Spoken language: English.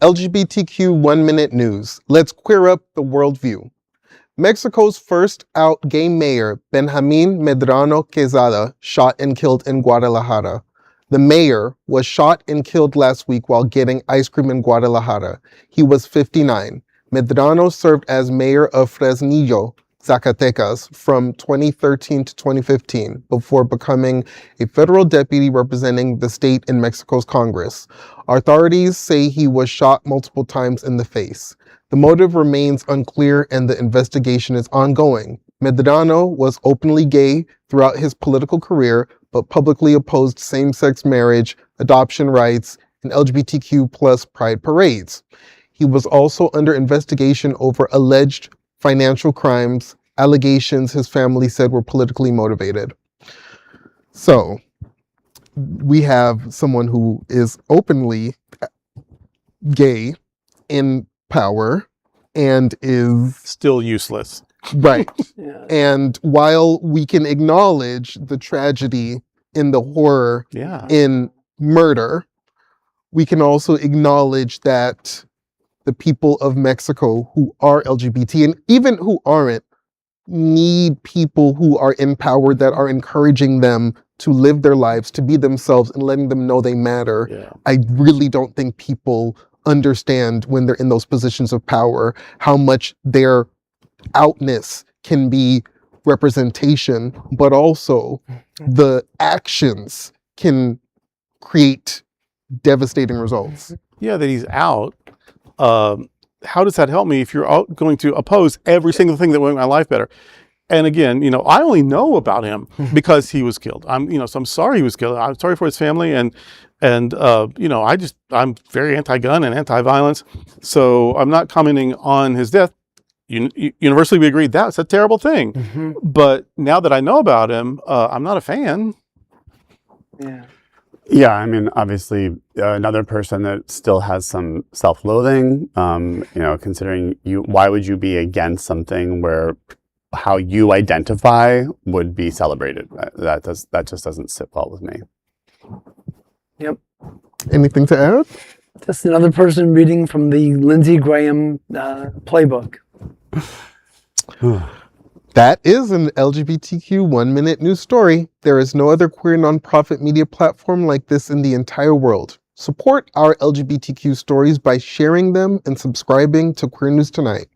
LGBTQ 1 Minute News. Let's queer up the worldview. Mexico's first out gay mayor, Benjamín Medrano Quezada, shot and killed in Guadalajara. The mayor was shot and killed last week while getting ice cream in Guadalajara. He was 59. Medrano served as mayor of Fresnillo, Zacatecas, from 2013 to 2015 before becoming a federal deputy representing the state in Mexico's Congress. Authorities say he was shot multiple times in the face. The motive remains unclear and the investigation is ongoing. Medrano was openly gay throughout his political career, but publicly opposed same-sex marriage, adoption rights, and LGBTQ plus pride parades. He was also under investigation over alleged financial crimes, allegations his family said were politically motivated. So, we have someone who is openly gay in power and is still useless. Right. Yeah. And while we can acknowledge the tragedy in the horror in murder, we can also acknowledge that the people of Mexico who are LGBT and even who aren't need people who are in power that are encouraging them to live their lives, to be themselves and letting them know they matter. Yeah. I really don't think people understand when they're in those positions of power how much their outness can be representation, but also the actions can create devastating results. Yeah, that he's out. How does that help me if you're going to oppose every single thing that will make my life better? And again, I only know about him because he was killed. So I'm sorry he was killed. I'm sorry for his family, and I'm very anti-gun and anti-violence. So I'm not commenting on his death. Universally, we agree that's a terrible thing. Mm-hmm. But now that I know about him, I'm not a fan. Yeah. Yeah, I mean, obviously, another person that still has some self-loathing. Considering why would you be against something where how you identify would be celebrated? That just doesn't sit well with me. Yep. Anything to add? Just another person reading from the Lindsey Graham playbook. That is an LGBTQ 1 Minute news story. There is no other queer nonprofit media platform like this in the entire world. Support our LGBTQ stories by sharing them and subscribing to Queer News Tonight.